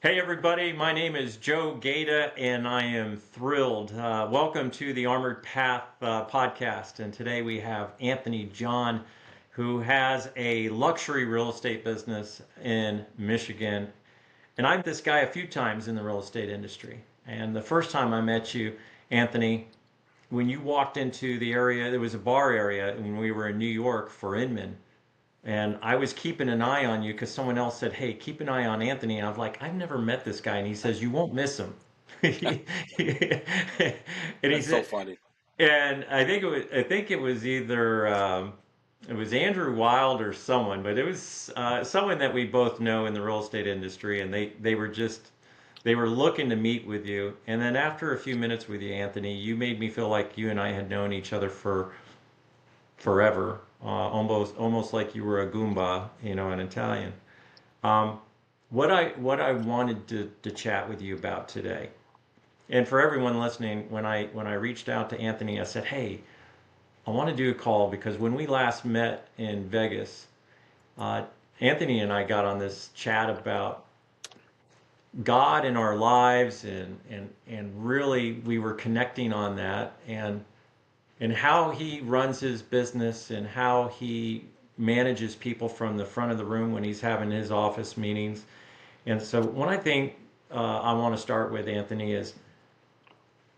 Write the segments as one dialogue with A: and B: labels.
A: Hey everybody, my name is Joe Gaeta and I am thrilled. Welcome to the Armored Path podcast. And today we have Anthony Djon, who has a luxury real estate business in Michigan. And I've met this guy a few times in the real estate industry. And the first time I met you, Anthony, when you walked into the area, there was a bar area when we were in New York for Inman. And I was keeping an eye on you because someone else said, "Hey, keep an eye on Anthony." And I was like, "I've never met this guy." And he says, "You won't miss him." And he
B: That's so
A: said,
B: funny.
A: and I think it was either it was Andrew Wild or someone, but it was someone that we both know in the real estate industry, and they were looking to meet with you. And then after a few minutes with you, Anthony, you made me feel like you and I had known each other for forever, almost like you were a Goomba, in Italian. Um, what I wanted to chat with you about today, and for everyone listening, when I reached out to Anthony, I said, "Hey, I want to do a call because when we last met in Vegas, uh, Anthony and I got on this chat about God in our lives, and really we were connecting on that, and how he runs his business and how he manages people from the front of the room when he's having his office meetings. And so, one I think I want to start with, Anthony, is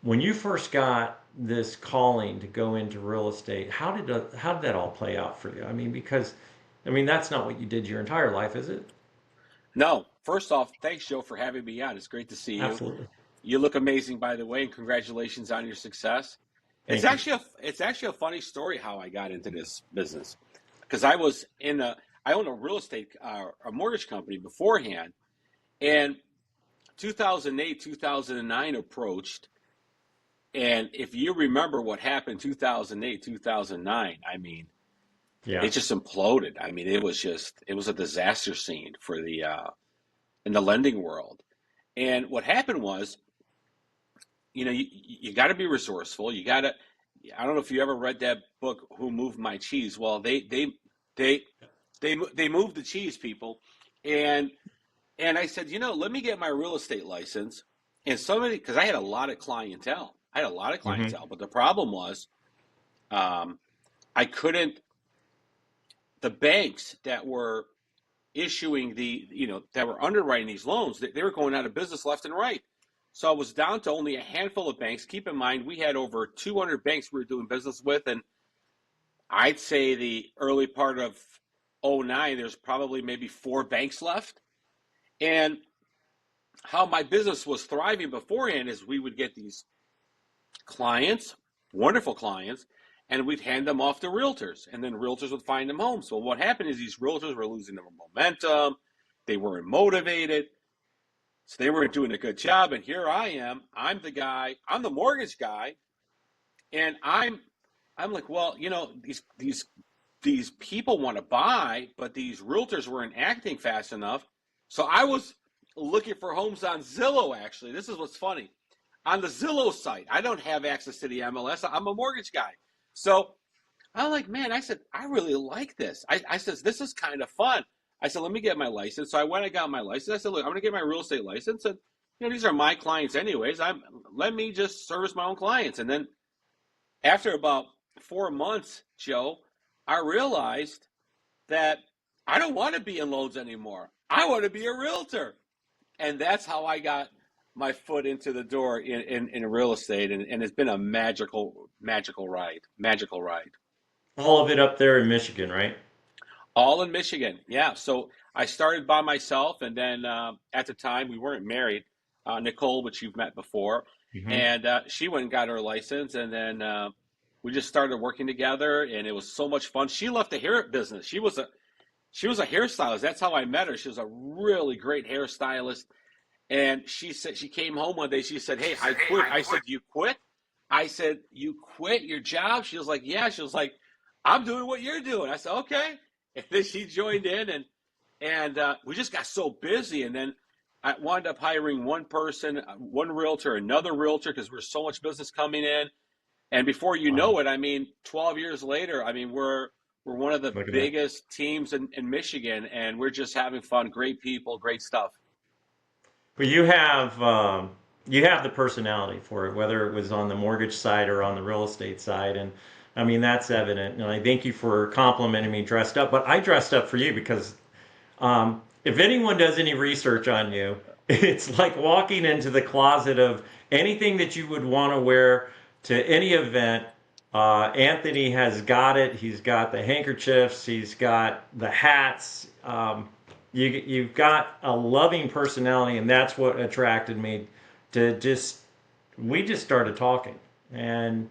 A: when you first got this calling to go into real estate, how did that all play out for you? I mean, because that's not what you did your entire life, is it?
B: No, first off, thanks, Joe, for having me on. It's great to see you.
A: Absolutely.
B: You look amazing, by the way, and congratulations on your success.
A: Thank you.
B: It's actually a funny story how I got into this business because I owned a real estate a mortgage company beforehand, and 2008 2009 approached, and if you remember what happened 2008 2009, I mean, it
A: Yeah.
B: just imploded. I mean, it was a disaster scene for the in the lending world. And what happened was, you got to be resourceful. You got to. I don't know if you ever read that book, Who Moved My Cheese. Well, they they moved the cheese, people, and I said, let me get my real estate license. And somebody, because I had a lot of clientele,
A: Hmm.
B: but the problem was, um, I couldn't. The banks that were issuing that were underwriting these loans, they were going out of business left and right. So I was down to only a handful of banks. Keep in mind, we had over 200 banks we were doing business with, and I'd say the early part of '09, there's probably maybe four banks left. And how my business was thriving beforehand is we would get these clients, wonderful clients, and we'd hand them off to realtors, and then realtors would find them homes. So what happened is these realtors were losing their momentum, they weren't motivated, so they weren't doing a good job. And here I am, I'm the guy, I'm the mortgage guy, and I'm like, well, these people want to buy, but these realtors weren't acting fast enough. So I was looking for homes on Zillow. Actually, this is what's funny. On the Zillow site, I don't have access to the MLS. I'm a mortgage guy. So I'm like, man, I said, I really like this. I said, this is kind of fun. I said, let me get my license. So I went and got my license. I said, look, I'm going to get my real estate license. And, these are my clients anyways. Let me just service my own clients. And then after about 4 months, Joe, I realized that I don't want to be in loans anymore. I want to be a realtor. And that's how I got my foot into the door in real estate. And it's been a magical ride. Magical ride.
A: All of it up there in Michigan, right?
B: All in Michigan. Yeah. So I started by myself. And then at the time, we weren't married. Nicole, which you've met before.
A: Hmm.
B: And she went and got her license. And then we just started working together. And it was so much fun. She left the hair business. She was a hairstylist. That's how I met her. She was a really great hairstylist. And she said she came home one day. She said, "Hey, I quit." I said, "You quit?" I said, "You quit your job?" She was like, "Yeah." She was like, "I'm doing what you're doing." I said, "Okay." And then she joined in, and we just got so busy. And then I wound up hiring one person, one realtor, another realtor, because there's so much business coming in. And before you
A: Wow.
B: know it, I mean, 12 years later, I mean, we're one of the
A: Look at that.
B: biggest teams in Michigan, and we're just having fun. Great people, great stuff.
A: But you have the personality for it, whether it was on the mortgage side or on the real estate side, and I mean that's evident. And I thank you for complimenting me dressed up. But I dressed up for you because if anyone does any research on you, it's like walking into the closet of anything that you would want to wear to any event. Anthony has got it. He's got the handkerchiefs. He's got the hats. You've got a loving personality, and that's what attracted me to just. We just started talking, and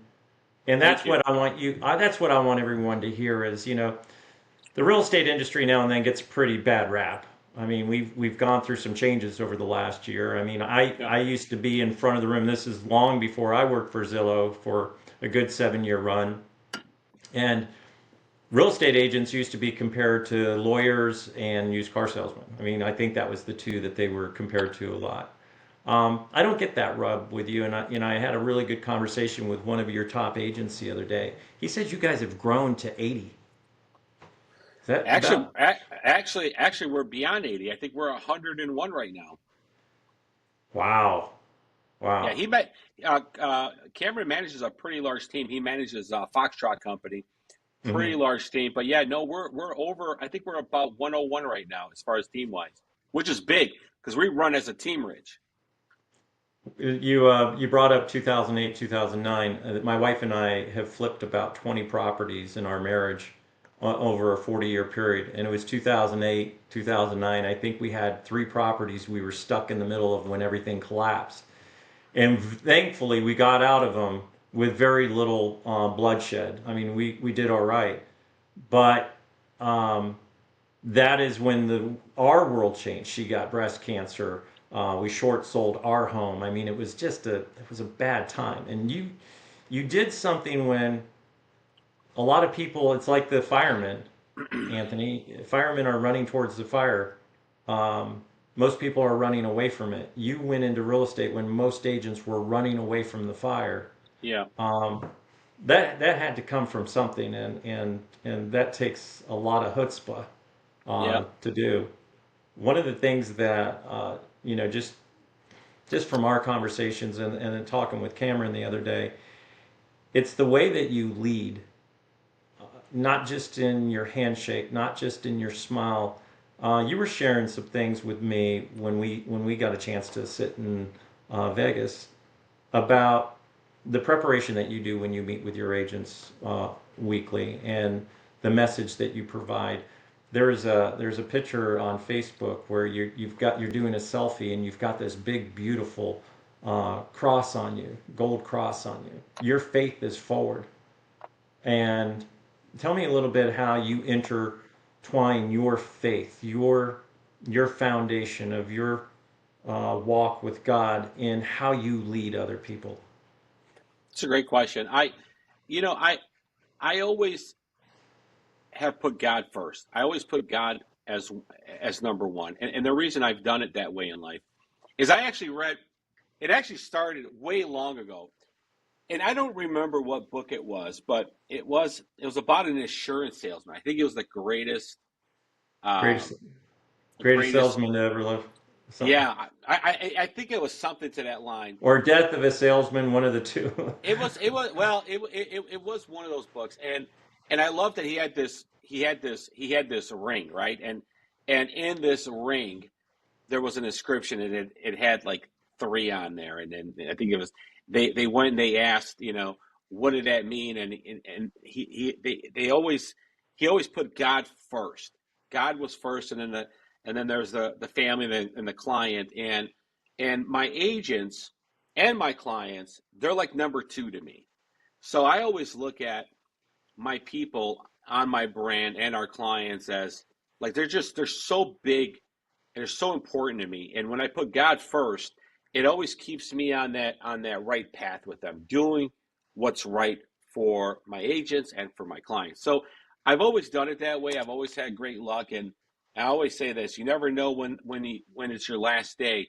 B: Thank
A: that's
B: you.
A: what I want you. That's what I want everyone to hear is the real estate industry now and then gets a pretty bad rap. I mean, we've gone through some changes over the last year. I mean,
B: Yeah.
A: I used to be in front of the room. This is long before I worked for Zillow for a good 7 year run. And real estate agents used to be compared to lawyers and used car salesmen. I mean, I think that was the two that they were compared to a lot. I don't get that rub with you, and I had a really good conversation with one of your top agents the other day. He said you guys have grown to 80. Is that
B: Actually,
A: about?
B: actually, we're beyond 80. I think we're 101 right now.
A: Wow.
B: Yeah,
A: Wow.
B: he met Cameron manages a pretty large team. He manages a Foxtrot company, pretty
A: Hmm.
B: large team. But yeah, no, we're over. I think we're about 101 right now as far as team wise, which is big because we run as a team, Rich.
A: You brought up 2008, 2009. My wife and I have flipped about 20 properties in our marriage over a 40-year period, and it was 2008, 2009. I think we had three properties we were stuck in the middle of when everything collapsed, and thankfully we got out of them with very little bloodshed. I mean, we did all right, but um, that is when the our world changed. She got breast cancer. We short sold our home. I mean, it was a bad time. And you did something when a lot of people. It's like the firemen, Anthony. Firemen are running towards the fire. Um, Most people are running away from it. You went into real estate when most agents were running away from the fire.
B: Yeah,
A: Um, that had to come from something, and that takes a lot of chutzpah
B: yeah.
A: to do. One of the things that just from our conversations and then talking with Cameron the other day, it's the way that you lead, not just in your handshake, not just in your smile. You were sharing some things with me when we got a chance to sit in Vegas about the preparation that you do when you meet with your agents weekly and the message that you provide. There's a picture on Facebook where you're doing a selfie and you've got this big beautiful cross on you, gold cross on you. Your faith is forward. And tell me a little bit how you intertwine your faith, your foundation of your walk with God in how you lead other people.
B: It's a great question. You know, I always have put God first. I always put God as number one, and the reason I've done it that way in life is I actually read. It actually started way long ago, and I don't remember what book it was, but it was about an insurance salesman. I think it was the
A: Greatest
B: um,
A: greatest
B: greatest.
A: salesman to ever live. Something.
B: Yeah, I think it was something to that line.
A: Or Death of a Salesman, one of the two.
B: It was well it was one of those books, and I love that he had this ring, right, and in this ring there was an inscription, and it had like three on there, and then I think it was they went and they asked, what did that mean, and he always put God first. God was first, and then there's the family and the client, and my agents and my clients, they're like number two to me. So I always look at my people on my brand and our clients as like they're so big and they're so important to me. And when I put God first, it always keeps me on that right path with them, doing what's right for my agents and for my clients. So I've always done it that way. I've always had great luck, and I always say this: you never know when it's your last day.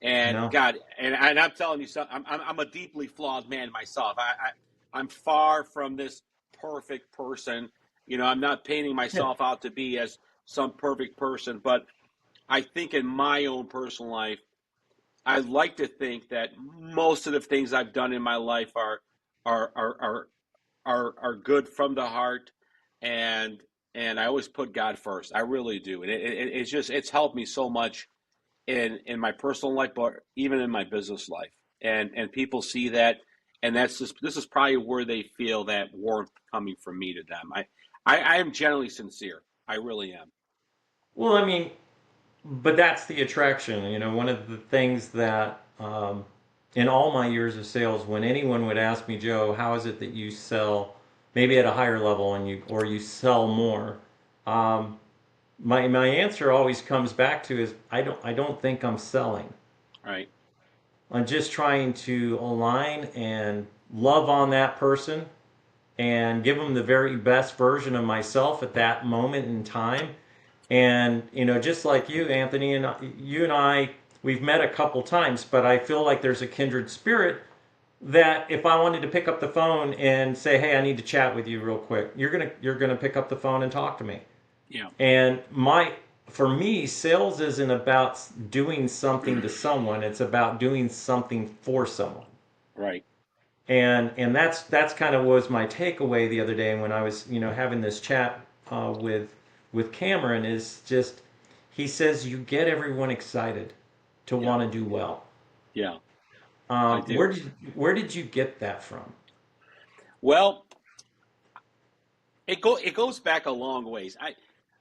B: And
A: No.
B: God, and I'm telling you something. I'm a deeply flawed man myself. I'm far from this perfect person. I'm not painting
A: Yeah.
B: myself out to be as some perfect person, but I think in my own personal life, I like to think that most of the things I've done in my life are are are are good from the heart, and I always put God first. I really do, and it's just it's helped me so much in my personal life, but even in my business life. And people see that, and that's just this is probably where they feel that warmth coming from me to them. I am generally sincere. I really am.
A: Well, I mean, but that's the attraction. One of the things that in all my years of sales, when anyone would ask me, Joe, how is it that you sell maybe at a higher level and you sell more? Um, my answer always comes back to is I don't think I'm selling.
B: Right.
A: I'm just trying to align and love on that person and give them the very best version of myself at that moment in time. And just like you, Anthony, and you and I, we've met a couple times, but I feel like there's a kindred spirit that if I wanted to pick up the phone and say, "Hey, I need to chat with you real quick," you're gonna pick up the phone and talk to me.
B: Yeah.
A: And for me, sales isn't about doing something to someone; it's about doing something for someone.
B: Right.
A: And that's kind of was my takeaway the other day when I was having this chat with Cameron. Is just he says you get everyone excited to
B: Yeah.
A: want to do well.
B: Yeah. I
A: um,
B: do.
A: where did where did you get that from?
B: Well, it goes back a long ways.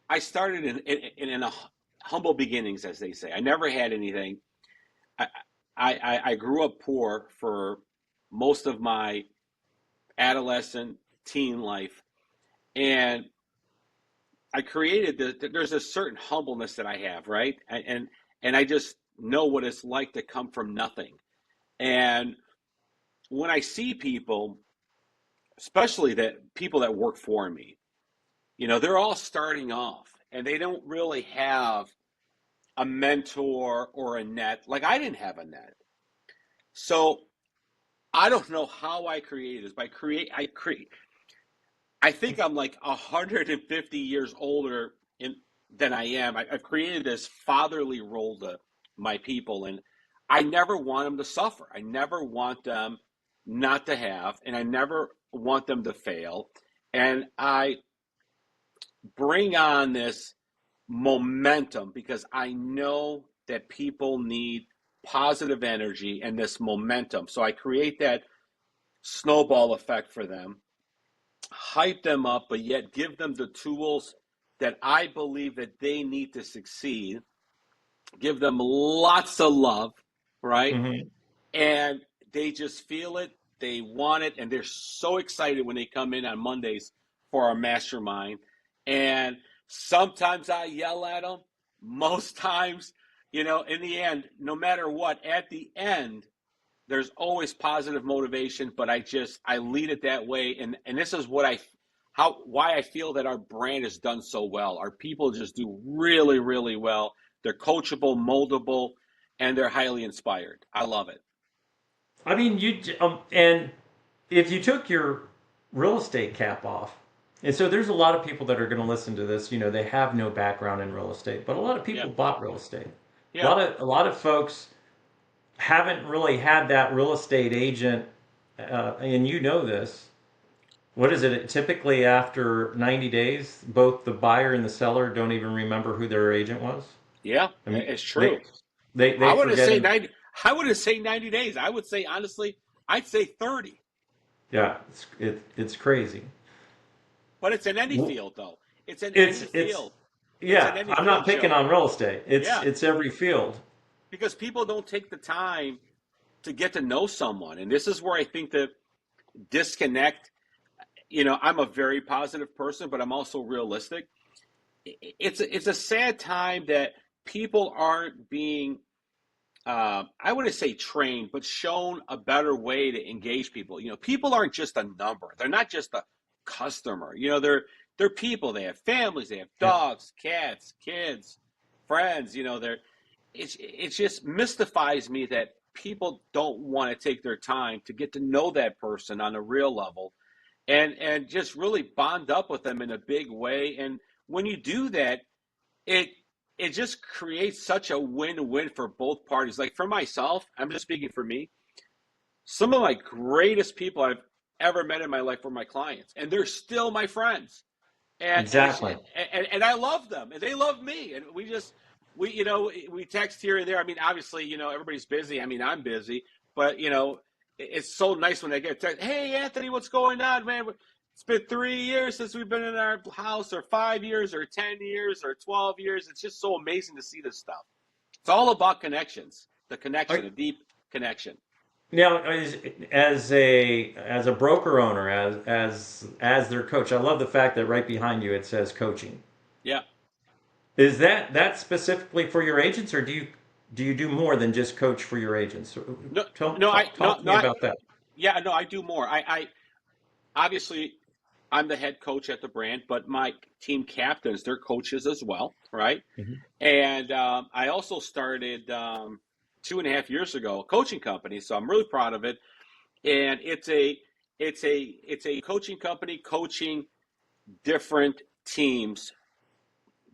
B: I started in a humble beginnings, as they say. I never had anything. I, I grew up poor for most of my adolescent teen life, and I created there's a certain humbleness that I have, right? And I just know what it's like to come from nothing. And when I see people, especially that people that work for me, they're all starting off and they don't really have a mentor or a net. Like I didn't have a net. So I don't know how I created this. I create. I think I'm like 150 years older than I am. I've created this fatherly role to my people, and I never want them to suffer. I never want them not to have, and I never want them to fail. And I bring on this momentum because I know that people need positive energy and this momentum. So I create that snowball effect for them, hype them up, but yet give them the tools that I believe that they need to succeed. Give them lots of love, right?
A: Hmm.
B: And they just feel it, they want it, and they're so excited when they come in on Mondays for our mastermind. And sometimes I yell at them. Most times, in the end, no matter what, at the end, there's always positive motivation, but I lead it that way. And this is what I how why I feel that our brand has done so well. Our people just do really, really well. They're coachable, moldable, and they're highly inspired. I love it.
A: I mean, and if you took your real estate cap off, and so there's a lot of people that are going to listen to this. They have no background in real estate, but a lot of
B: Yeah.
A: people bought real estate. A
B: Yeah.
A: lot of a lot of folks haven't really had that real estate agent, and this. What is it? Typically, after 90 days, both the buyer and the seller don't even remember who their agent was.
B: Yeah,
A: I mean,
B: it's
A: they
B: true.
A: they
B: I wouldn't
A: forget
B: say
A: him.
B: 90 I wouldn't say 90 days. I would say honestly, I'd say 30.
A: Yeah, it's crazy.
B: But it's in any field though. It's in any
A: It's
B: field. It's in
A: yeah.
B: any
A: I'm not
B: field,
A: picking
B: Joe.
A: on real estate. It's
B: Yeah.
A: it's every field.
B: Because people don't take the time to get to know someone. And this is where I think the disconnect, I'm a very positive person, but I'm also realistic. It's a sad time that people aren't being I wouldn't say trained, but shown a better way to engage people. People aren't just a number. They're not just a customer. They're people. They have families. They have
A: Yeah.
B: dogs, cats, kids, friends. It just mystifies me that people don't want to take their time to get to know that person on a real level and just really bond up with them in a big way. And when you do that, it it just creates such a win-win for both parties. Like for myself, I'm just speaking for me. Some of my greatest people I've ever met in my life were my clients, and they're still my friends. And it's
A: Exactly.
B: and I love them, and they love me, and we we text here and there. I mean, obviously, everybody's busy. I mean, I'm busy, but it's so nice when they get a text. Hey, Anthony, what's going on, man? It's been 3 years since we've been in our house, or 5 years, or 10 years, or 12 years. It's just so amazing to see this stuff. It's all about connections, the connection,
A: Are,
B: a deep connection.
A: now, as a broker owner, as their coach, I love the fact that right behind you it says coaching.
B: Yeah.
A: Is that specifically for your agents, or do you do more than just coach for your agents?
B: No,
A: Tell,
B: no, I
A: talk,
B: no,
A: talk to
B: no,
A: me about that.
B: yeah, no, I do more. I obviously I'm the head coach at the brand, but my team captains, they're coaches as well, right?
A: Mhm.
B: And I also started 2.5 years ago a coaching company, so I'm really proud of it. And it's a coaching company coaching different teams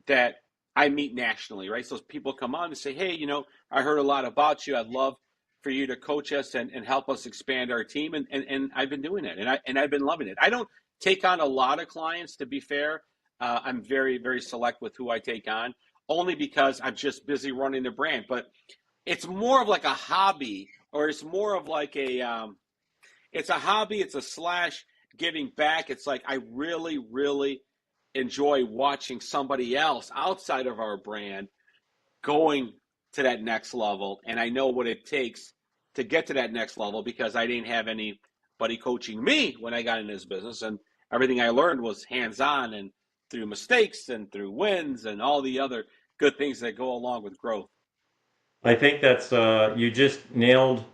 B: that I meet nationally, right? So people come on and say, hey, I heard a lot about you. I'd love for you to coach us and help us expand our team. And I've been doing it, and I've been loving it. I don't take on a lot of clients, to be fair. I'm very, very select with who I take on, only because I'm just busy running the brand. But it's more of like a hobby, or it's more of like it's a hobby. It's a slash giving back. It's like I really, really enjoy watching somebody else outside of our brand going to that next level. And I know what it takes to get to that next level because I didn't have anybody coaching me when I got in this business. And everything I learned was hands on and through mistakes and through wins and all the other good things that go along with growth.
A: I think that's you just nailed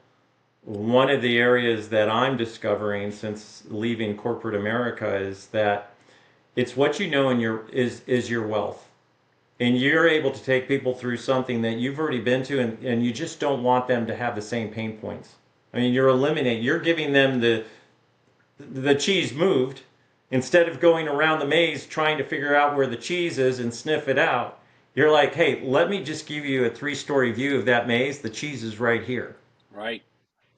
A: one of the areas that I'm discovering since leaving corporate America is that it's what you know in is your wealth. And you're able to take people through something that you've already been to, and you just don't want them to have the same pain points. I mean, you're giving them the cheese moved instead of going around the maze trying to figure out where the cheese is and sniff it out. You're like, hey, let me just give you a 3-story view of that maze. The cheese is right here.
B: Right.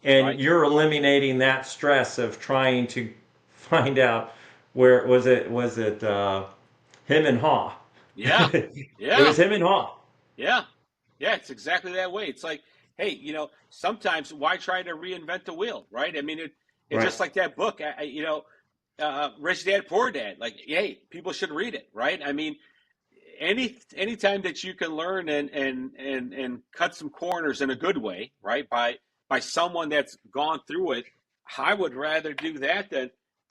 A: And
B: Right.
A: you're eliminating that stress of trying to find out where was it him and Haw.
B: Yeah.
A: It
B: Yeah.
A: was him and Haw.
B: Yeah. Yeah. It's exactly that way. It's like, hey, sometimes why try to reinvent the wheel, right? I mean, it's
A: Right.
B: just like that book, Rich Dad Poor Dad. Like, hey, people should read it, right? I mean, anytime that you can learn and cut some corners in a good way, right? By someone that's gone through it, I would rather do that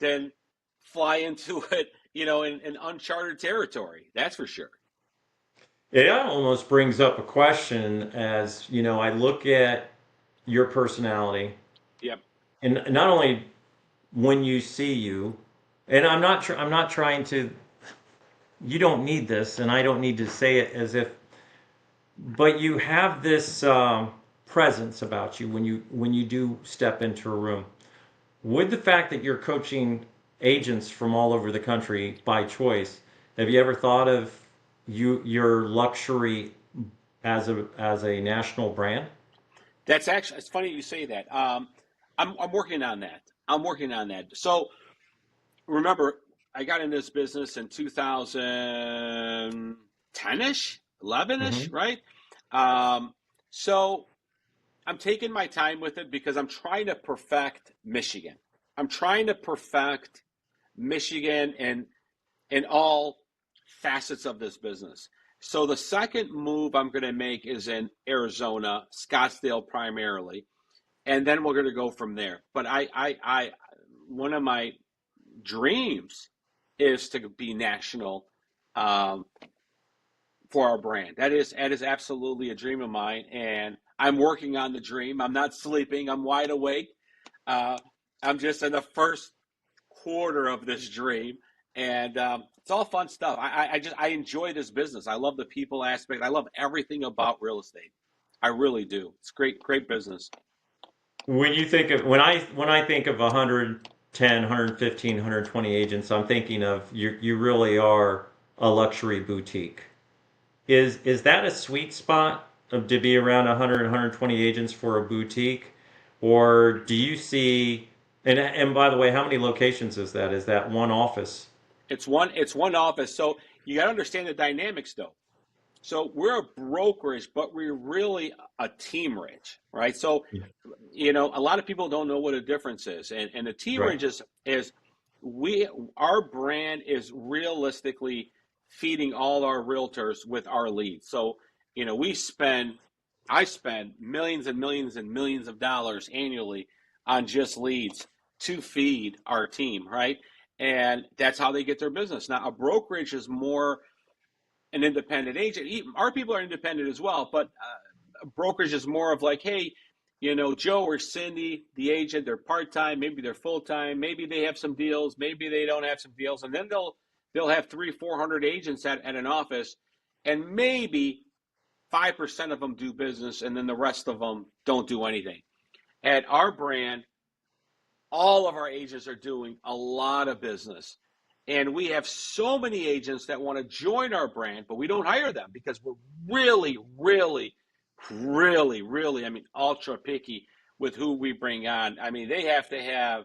B: than fly into it, in uncharted territory. That's for sure.
A: It almost brings up a question as, I look at your personality
B: Yep.
A: and not only when you see you, and I'm not trying to, you don't need this and I don't need to say it as if, but you have this presence about you when you do step into a room. With the fact that you're coaching agents from all over the country by choice, have you ever thought of your luxury as a national brand?
B: That's actually, it's funny you say that. I'm working on that. I'm working on that. So remember, I got in this business in 2010ish, 11ish,
A: Hmm.
B: right? Um, so I'm taking my time with it because I'm trying to perfect Michigan. I'm trying to perfect Michigan and in all facets of this business. So the second move I'm going to make is in Arizona, Scottsdale primarily, and then we're going to go from there. But one of my dreams is to be national um, for our brand. That is absolutely a dream of mine, and I'm working on the dream. I'm not sleeping. I'm wide awake. Uh, I'm just in the first quarter of this dream, and it's all fun stuff. I enjoy this business. I love the people aspect. I love everything about real estate. I really do. It's great business.
A: When I think of 110, 115, 120 agents, I'm thinking of you really are a luxury boutique. is that a sweet spot of to be around 100, 120 agents for a boutique, or do you see? And by the way, how many locations is that? Is that one office?
B: It's one office. So you got to understand the dynamics though. So we're a brokerage, but we're really a team rich, right? So a lot of people don't know what a difference is, and the team
A: Right.
B: rich is we our brand is realistically feeding all our realtors with our leads. So we spend I spend millions and millions and millions of dollars annually on just leads to feed our team, right? And that's how they get their business. Now, a brokerage is more an independent agent. Our people are independent as well, but brokerage is more of like, hey, Joe or Cindy, the agent, they're part time, maybe they're full time, maybe they have some deals, maybe they don't have some deals, and then they'll have 300-400 agents at an office, and maybe 5% of them do business, and then the rest of them don't do anything. At our brand, all of our agents are doing a lot of business. And we have so many agents that want to join our brand, but we don't hire them because we're really, really, really, really, ultra picky with who we bring on. I mean, they have to have,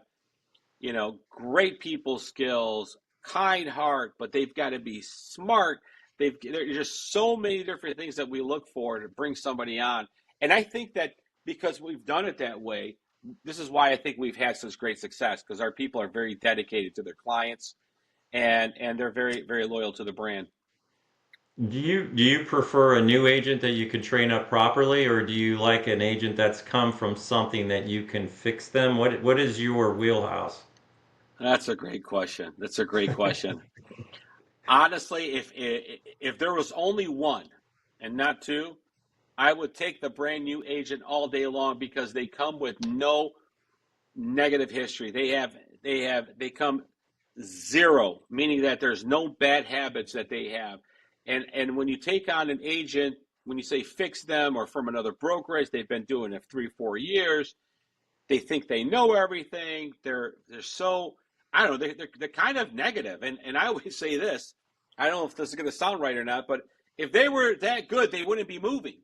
B: great people skills, kind heart, but they've got to be smart. There's just so many different things that we look for to bring somebody on. And I think that because we've done it that way, this is why I think we've had such great success because our people are very dedicated to their clients and they're very, very loyal to the brand.
A: Do you prefer a new agent that you can train up properly, or do you like an agent that's come from something that you can fix them? What is your wheelhouse?
B: That's a great question. That's a great question. Honestly, if there was only one and not two, I would take the brand new agent all day long because they come with no negative history. They come zero, meaning that there's no bad habits that they have. And when you take on an agent, when you say fix them or from another brokerage, they've been doing it 3-4 years. They think they know everything. They're so I don't know. They're kind of negative. And I always say this. I don't know if this is going to sound right or not, but if they were that good, they wouldn't be moving.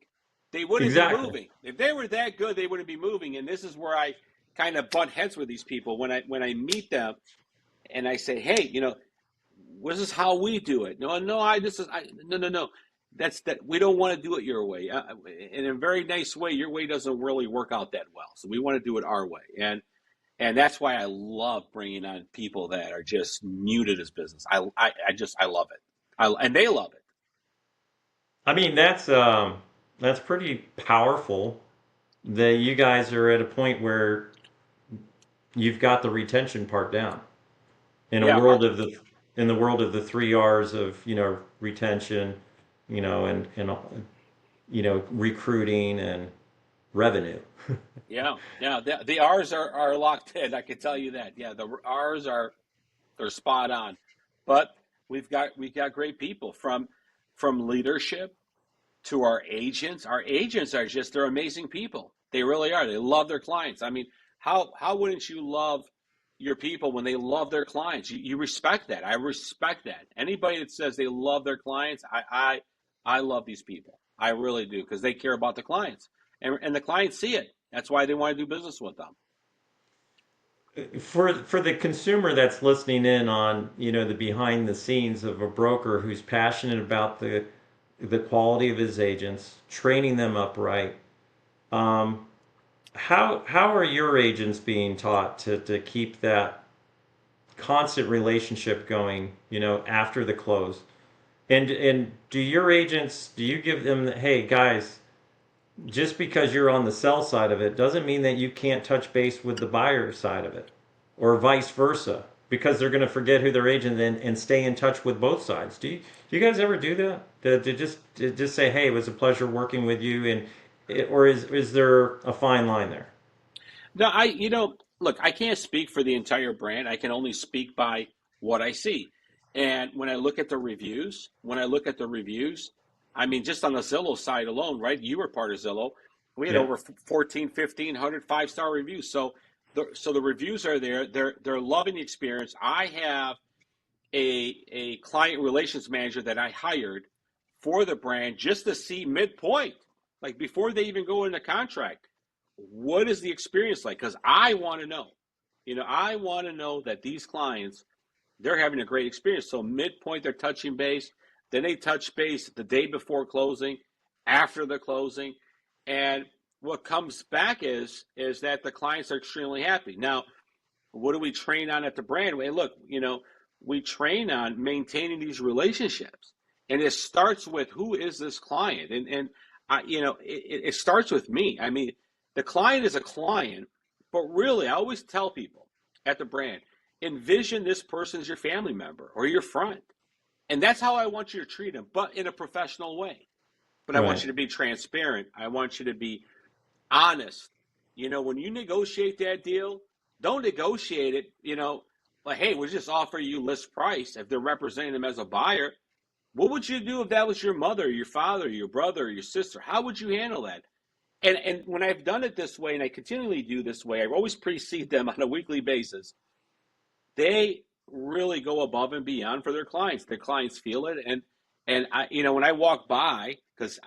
B: They wouldn't be
A: Exactly.
B: moving. If they were that good, they wouldn't be moving. And this is where I kind of butt heads with these people when I meet them and I say, hey, this is how we do it. No, no, no, no, no. That's that. We don't want to do it your way. In a very nice way, your way doesn't really work out that well. So we want to do it our way. And that's why I love bringing on people that are just new to this business. I love it. And they love it.
A: I mean, that's pretty powerful that you guys are at a point where you've got the retention part down. In a
B: Yeah,
A: world of the in the world of the three R's of retention, and recruiting and revenue.
B: yeah, yeah. The R's are locked in. I can tell you that. Yeah, the R's are they're spot on. But we've got great people from leadership to our agents. Our agents are just they're amazing people. They really are. They love their clients. I mean, how wouldn't you love your people when they love their clients? You respect that. I respect that. Anybody that says they love their clients, I love these people. I really do because they care about the clients, and the clients see it. That's why they want to do business with them.
A: For the consumer that's listening in on the behind the scenes of a broker who's passionate about the quality of his agents, training them up right. Um, how are your agents being taught to keep that constant relationship going, after the close? And do you give them, hey guys, just because you're on the sell side of it doesn't mean that you can't touch base with the buyer side of it, or vice versa, because they're going to forget who their agent and stay in touch with both sides. Do you guys ever do that? To just say, hey, it was a pleasure working with you, or is there a fine line there?
B: No, look, I can't speak for the entire brand. I can only speak by what I see. And when I look at the reviews, just on the Zillow side alone, right? You were part of Zillow. We had
A: Yeah.
B: over 14, 1,500 five-star reviews. So the reviews are there. They're loving the experience. I have a client relations manager that I hired for the brand just to see midpoint, like before they even go into contract. What is the experience like? Because I want to know. I want to know that these clients, they're having a great experience. So midpoint, they're touching base. Then they touch base the day before closing, after the closing, and what comes back is that the clients are extremely happy. Now, what do we train on at the brand? Well, look, we train on maintaining these relationships, and it starts with who is this client, and it starts with me. I mean, the client is a client, but really, I always tell people at the brand, envision this person as your family member or your friend, and that's how I want you to treat them, but in a professional way. But I want
A: Right.
B: you to be transparent. I want you to be honest. When you negotiate that deal, don't negotiate it, like, hey, we'll just offer you list price if they're representing them as a buyer. What would you do if that was your mother, your father, your brother, or your sister? How would you handle that? And when I've done it this way, and I continually do this way, I always precede them on a weekly basis. They really go above and beyond for their clients. Their clients feel it, and when I walk by, because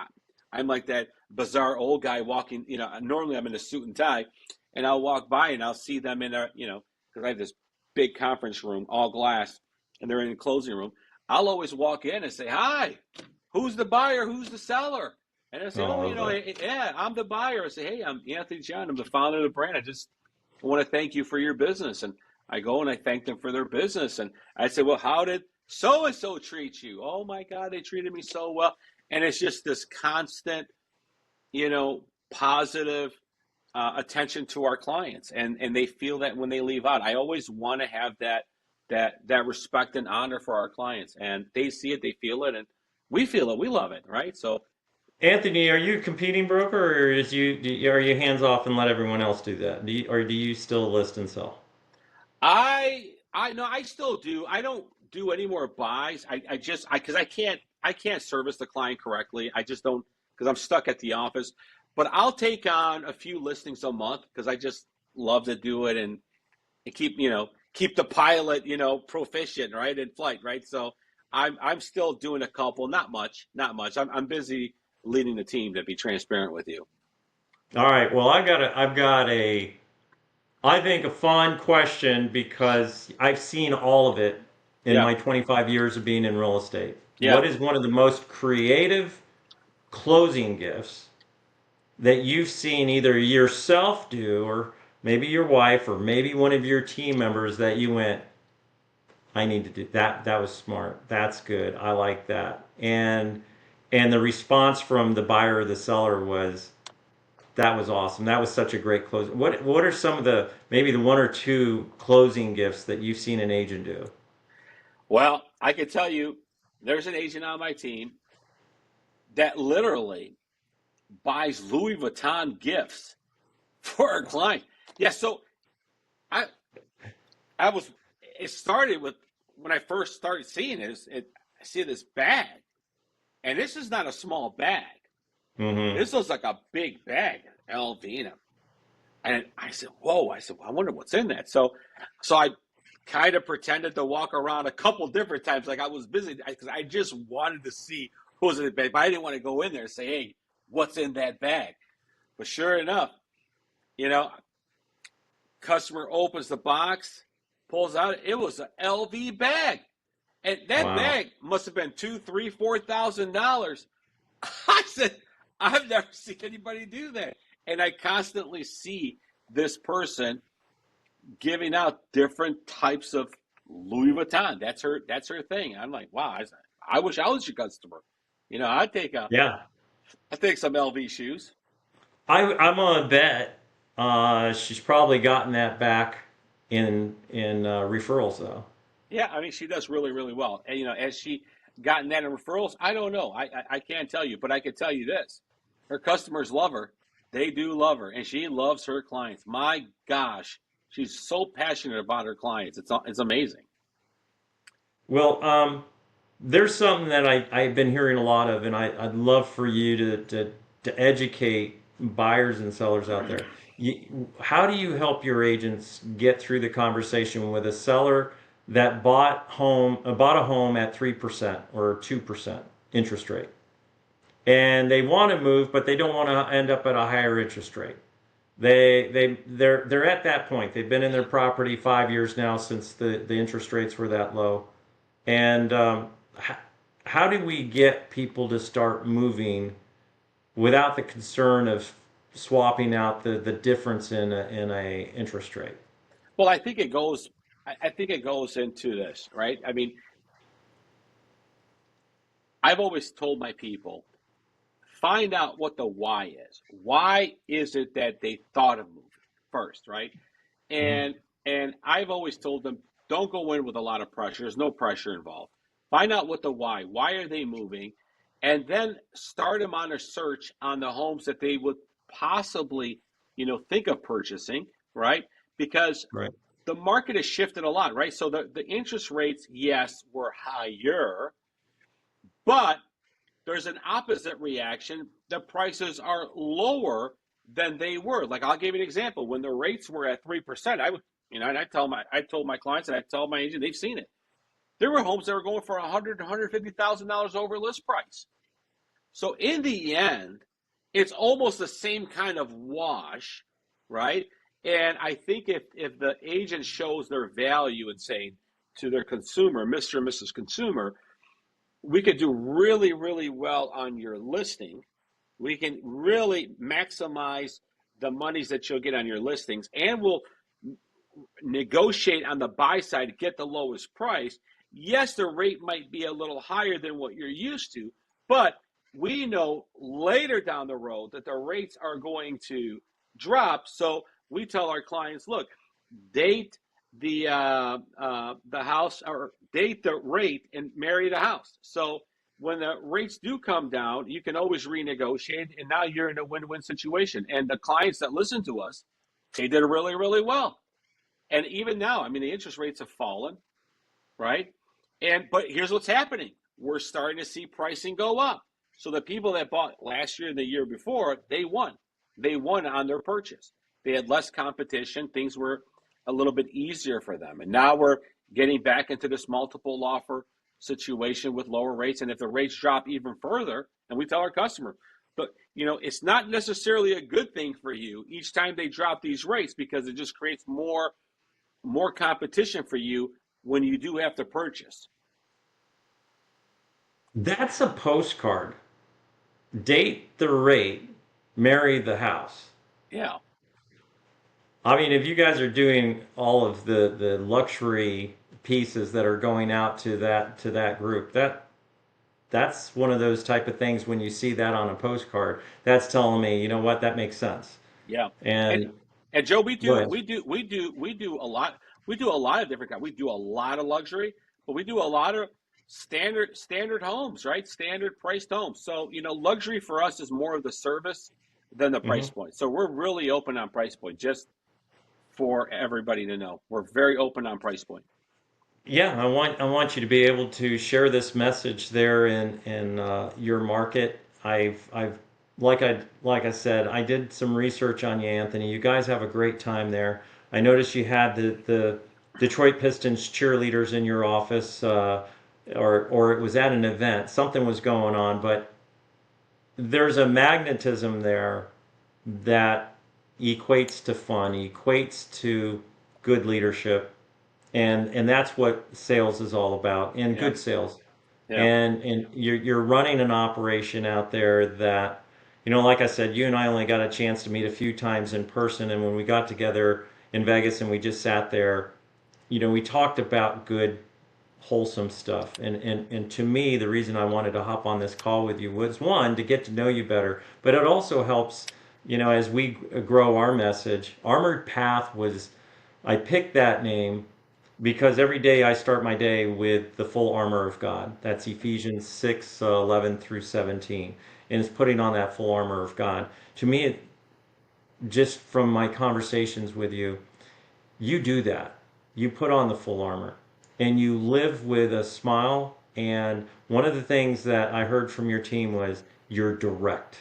B: I'm like that bizarre old guy walking. Normally I'm in a suit and tie, and I'll walk by and I'll see them in because I have this big conference room, all glass, and they're in the closing room. I'll always walk in and say, "Hi, who's the buyer? Who's the seller?" And I say,
A: Oh, I
B: "Oh,
A: love that.
B: yeah, I'm the buyer." I say, "Hey, I'm Anthony John. I'm the founder of the brand. I just want to thank you for your business." And I go and I thank them for their business. And I say, "Well, how did so and so treat you?" "Oh my God, they treated me so well." And it's just this constant, positive attention to our clients, and they feel that when they leave out. I always want to have that respect and honor for our clients, and they see it, they feel it, and we feel it, we love it, right? So
A: Anthony, are you a competing broker, or are you hands off and let everyone else do that? Or do you still list and sell?
B: I know I still do. I don't do any more buys. I just because I can't service the client correctly. I just don't, because I'm stuck at the office. But I'll take on a few listings a month because I just love to do it, and keep the pilot proficient, right, in flight, right. So I'm still doing a couple, not much. I'm busy leading the team, to be transparent with you.
A: All right. Well, I've got a I think a fun question because I've seen all of it in
B: Yeah,
A: my 25 years of being in real estate.
B: yeah.
A: What is one of the most creative closing gifts that you've seen either yourself do or maybe your wife or maybe one of your team members that you went, I need to do that. That was smart. That's good. I like that. And the response from the buyer or the seller was, that was awesome. That was such a great close. What are some of the maybe the one or two closing gifts that you've seen an agent do?
B: Well, I can tell you, there's an agent on my team that literally buys Louis Vuitton gifts for our client. Yeah, so I I was it started with when I first started seeing I see this bag, and this is not a small bag.
A: Mm-hmm.
B: This looks like a big bag, LV, and I said, "Whoa!" I said, well, "I wonder what's in that." So I kind of pretended to walk around a couple different times, like I was busy, because I just wanted to see who was in the bag, but I didn't want to go in there and say, "Hey, what's in that bag?" But sure enough, you know, customer opens the box, pulls out. It was an LV bag, and that
A: Wow.
B: bag must have been two, three, $4,000. I said, I've never seen anybody do that, and I constantly see this person giving out different types of Louis Vuitton. That's her thing. I'm like, wow. I wish I was your customer.
A: Yeah.
B: I take some LV shoes.
A: I'm on a bet. She's probably gotten that back in referrals though.
B: Yeah, I mean, she does really, really well. And has she gotten that in referrals? I don't know. I can't tell you, but I can tell you this: her customers love her. They do love her, and she loves her clients. My gosh, she's so passionate about her clients. It's amazing.
A: Well, there's something that I've been hearing a lot of, and I'd love for you to educate buyers and sellers out there. How do you help your agents get through the conversation with a seller that bought a home at 3% or 2% interest rate? and they want to move, but they don't want to end up at a higher interest rate. They're at that point. They've been in their property 5 years now since the interest rates were that low. And how do we get people to start moving without the concern of swapping out the difference in a interest rate?
B: Well, I think it goes. I think it goes into this, right? I mean, I've always told my people, find out what the why is. Why is it that they thought of moving first, right?
A: Mhm.
B: And I've always told them, don't go in with a lot of pressure. There's no pressure involved. Find out what the why. Why are they moving? And then start them on a search on the homes that they would possibly, think of purchasing, right? Because
A: Right.
B: the market has shifted a lot, right? So the interest rates, yes, were higher, but there's an opposite reaction. The prices are lower than they were. Like, I'll give you an example. When the rates were at 3%, I would, and I told my clients, and I told my agent, they've seen it. There were homes that were going for $150,000 over list price. So in the end, it's almost the same kind of wash, right? And I think if the agent shows their value in saying to their consumer, Mr. and Mrs. Consumer, we could do really, really well on your listing. We can really maximize the monies that you'll get on your listings, and we'll negotiate on the buy side to get the lowest price. Yes, the rate might be a little higher than what you're used to, but we know later down the road that the rates are going to drop. So we tell our clients, look, date the house, or date the rate and marry the house. So when the rates do come down, you can always renegotiate, and now you're in a win-win situation. And the clients that listen to us, they did really, really well. And even now, I mean, the interest rates have fallen, right? And but here's what's happening: we're starting to see pricing go up. So the people that bought last year and the year before, they won. They won on their purchase. They had less competition. Things were a little bit easier for them. And now we're getting back into this multiple offer situation with lower rates. And if the rates drop even further, and we tell our customer, but it's not necessarily a good thing for you each time they drop these rates, because it just creates more competition for you when you do have to purchase.
A: That's a postcard. Date the rate, marry the house.
B: Yeah,
A: I mean, if you guys are doing all of the luxury pieces that are going out to that group, that's one of those type of things. When you see that on a postcard, that's telling me, you know what, that makes sense.
B: yeah. And
A: And
B: and Joe, we
A: go
B: do
A: ahead.
B: we do we do we do a lot. We do a lot of different kinds. We do a lot of luxury, but we do a lot of standard homes, right? Standard priced homes. So luxury for us is more of the service than the price
A: Hmm.
B: point. So we're really open on price point, just for everybody to know. We're very open on price point.
A: Yeah, I want you to be able to share this message there in your market. I've like I said, I did some research on you, Anthony. You guys have a great time there. I noticed you had the Detroit Pistons cheerleaders in your office, or it was at an event. Something was going on, but there's a magnetism there that equates to fun, equates to good leadership, and that's what sales is all about, and
B: Yeah,
A: good sales.
B: yeah,
A: And you're running an operation out there that, like I said, you and I only got a chance to meet a few times in person, and when we got together in Vegas and we just sat there, we talked about good, wholesome stuff. And to me, the reason I wanted to hop on this call with you was, one, to get to know you better, but it also helps, as we grow our message. Armored Path was, I picked that name because every day I start my day with the full armor of God. That's Ephesians 6 11 through 17. And it's putting on that full armor of God. To me, just from my conversations with you, you do that. You put on the full armor and you live with a smile. And one of the things that I heard from your team was you're direct.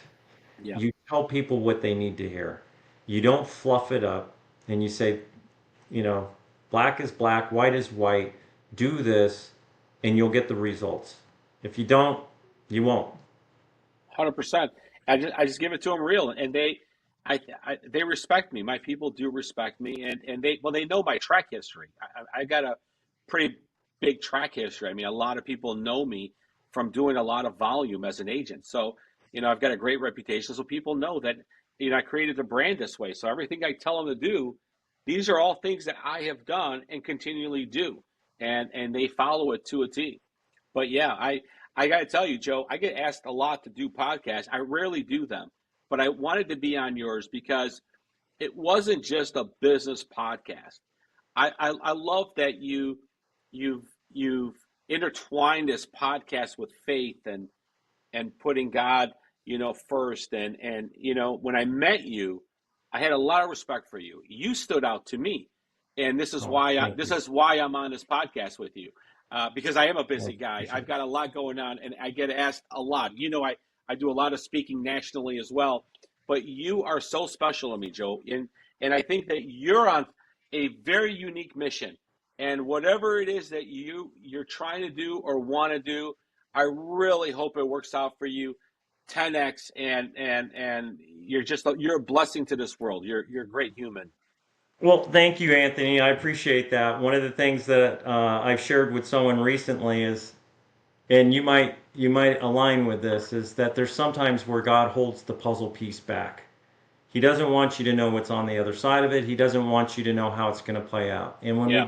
B: yeah.
A: You tell people what they need to hear. You don't fluff it up, and you say, you know, black is black, white is white. Do this, and you'll get the results. If you don't, you won't.
B: 100%. I just give it to them real, and they respect me. My people do respect me, and they know my track history. I got a pretty big track history. I mean, a lot of people know me from doing a lot of volume as an agent. So, I've got a great reputation. So people know that, I created the brand this way. So everything I tell them to do, these are all things that I have done and continually do. And they follow it to a T. But yeah, I got to tell you, Joe, I get asked a lot to do podcasts. I rarely do them, but I wanted to be on yours because it wasn't just a business podcast. I love that you've intertwined this podcast with faith and putting God, first. And when I met you, I had a lot of respect for you. You stood out to me, and this is
A: Oh,
B: why
A: thank you.
B: I'm on this podcast with you, because I am a
A: I
B: busy guy.
A: appreciate
B: I've
A: it.
B: got a lot going on, and I get asked a lot. I do a lot of speaking nationally as well, but you are so special to me, Joe, and I think that you're on a very unique mission, and whatever it is that you're trying to do or want to do, I really hope it works out for you 10x, and you're a blessing to this world. You're a great human.
A: Well, thank you, Anthony. I appreciate that. One of the things that I've shared with someone recently is, and you might align with this, is that there's sometimes where God holds the puzzle piece back. He doesn't want you to know what's on the other side of it. He doesn't want you to know how it's going to play out. And
B: Yeah,
A: when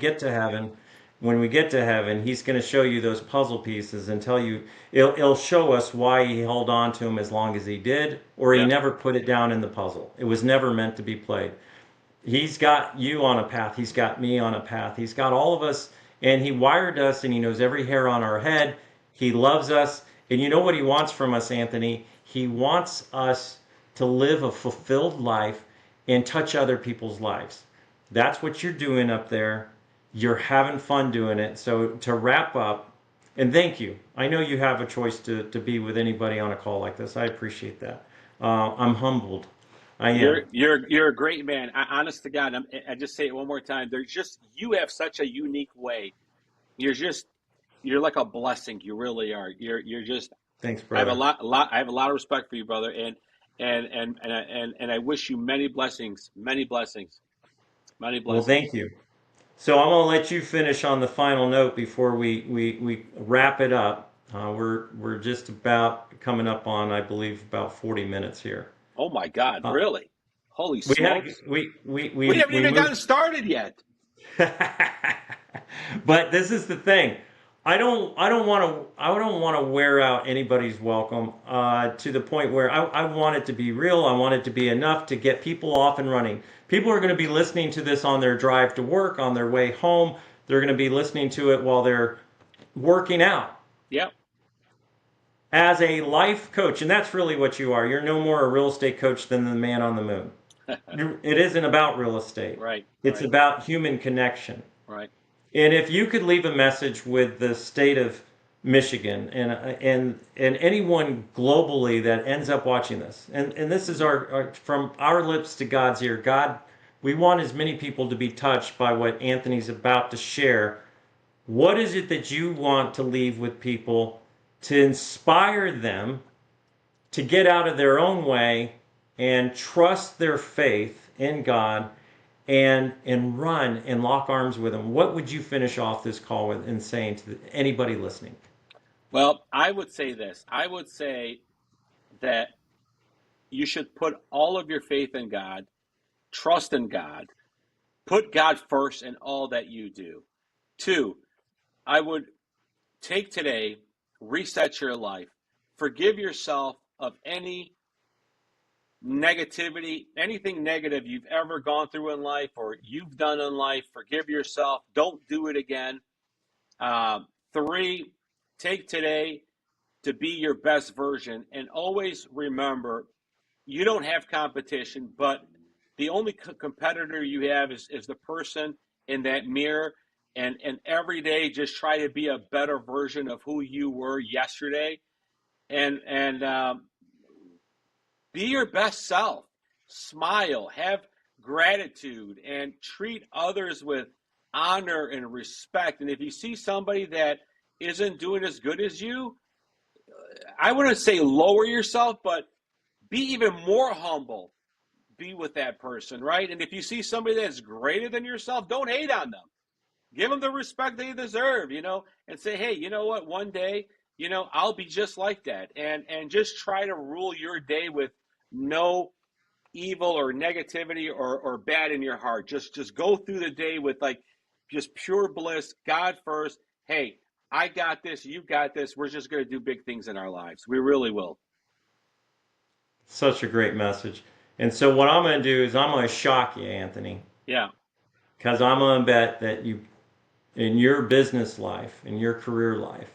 A: we get to heaven, he's going to show you those puzzle pieces and tell you, it'll show us why he held on to him as long as he did, or he
B: yeah,
A: never put it down in the puzzle. It was never meant to be played. He's got you on a path. He's got me on a path. He's got all of us, and he wired us, and he knows every hair on our head. He loves us. And you know what he wants from us, Anthony? He wants us to live a fulfilled life and touch other people's lives. That's what you're doing up there. You're having fun doing it. So to wrap up, and thank you. I know you have a choice to be with anybody on a call like this. I appreciate that. I'm humbled. I am.
B: you're a great man. Honest to God, I just say it one more time. There's just you have such a unique way. You're just you're like a blessing. You really are. You're just.
A: Thanks,
B: I have a
A: brother.
B: lot. I have a lot of respect for you, brother, and I wish you many blessings, many blessings, many
A: Well,
B: blessings.
A: thank you. So I'm going to let you finish on the final note before we wrap it up. We're just about coming up on, I believe, about 40 minutes here.
B: Oh my God,
A: Uh,
B: really? Holy
A: we had
B: smokes! We
A: we
B: haven't
A: we
B: even
A: moved.
B: gotten started yet.
A: But this is the thing. I don't want to wear out anybody's welcome to the point where I want it to be real. I want it to be enough to get people off and running. People are going to be listening to this on their drive to work, on their way home. They're going to be listening to it while they're working out.
B: Yep.
A: As a life coach, and that's really what you are. You're no more a real estate coach than the man on the moon. It isn't about real estate.
B: Right.
A: It's
B: Right.
A: about human connection.
B: Right.
A: And if you could leave a message with the state of Michigan and anyone globally that ends up watching this, and this is our from our lips to God's ear. God, we want as many people to be touched by what Anthony's about to share. What is it that you want to leave with people to inspire them to get out of their own way and trust their faith in God and run and lock arms with him? What would you finish off this call with and saying to anybody listening?
B: Well, I would say this. I would say that you should put all of your faith in God, trust in God, put God first in all that you do. Two, I would take today, reset your life, forgive yourself of any negativity, anything negative you've ever gone through in life or you've done in life. Forgive yourself. Don't do it again. Three, take today to be your best version, and always remember you don't have competition, but the only competitor you have is the person in that mirror. And every day, just try to be a better version of who you were yesterday, and be your best self. Smile, have gratitude, and treat others with honor and respect. And if you see somebody that isn't doing as good as you, I wouldn't say lower yourself, but be even more humble. Be with that person, right? And if you see somebody that's greater than yourself, don't hate on them. Give them the respect they deserve, and say, hey, you know what? One day, I'll be just like that, and just try to rule your day with no evil or negativity or bad in your heart. Just go through the day with like just pure bliss, God first. Hey, I got this, you got this. We're just going to do big things in our lives. We really will.
A: Such a great message. And so what I'm going to do is I'm going to shock you, Anthony,
B: Yeah,
A: because I'm going to bet that you, in your business life, in your career life,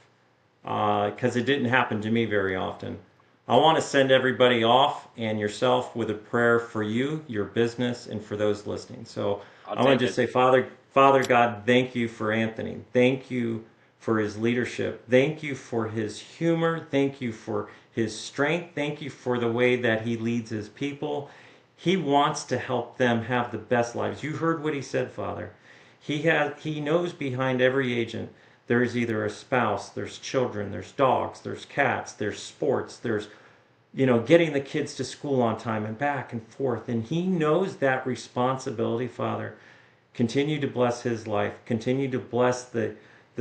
A: because it didn't happen to me very often. I want to send everybody off and yourself with a prayer for you, your business, and for those listening. So
B: I'll
A: I want
B: take
A: to just
B: it.
A: say, Father God, thank you for Anthony. Thank you for his leadership. Thank you for his humor. Thank you for his strength. Thank you for the way that he leads his people. He wants to help them have the best lives. You heard what he said, Father. He knows behind every agent there's either a spouse, there's children, there's dogs, there's cats, there's sports, there's getting the kids to school on time and back and forth. And he knows that responsibility, Father. Continue to bless his life. Continue to bless the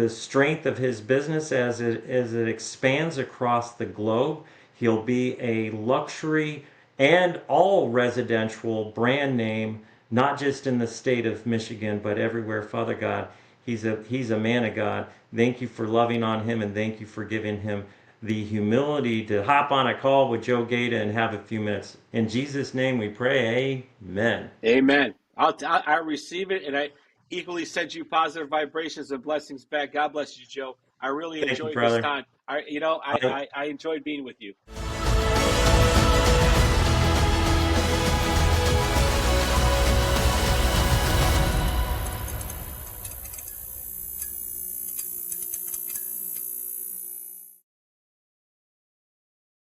A: strength of his business as it expands across the globe. He'll be a luxury and all residential brand name, not just in the state of Michigan, but everywhere. Father God, he's a man of God. Thank you for loving on him, and thank you for giving him the humility to hop on a call with Joe Gaeta and have a few minutes. In Jesus' name we pray, amen.
B: Amen. I receive it, and I equally send you positive vibrations and blessings back. God bless you, Joe. I really
A: Thank you,
B: enjoyed this
A: brother.
B: time. I, you know,
A: I,
B: I enjoyed being with you.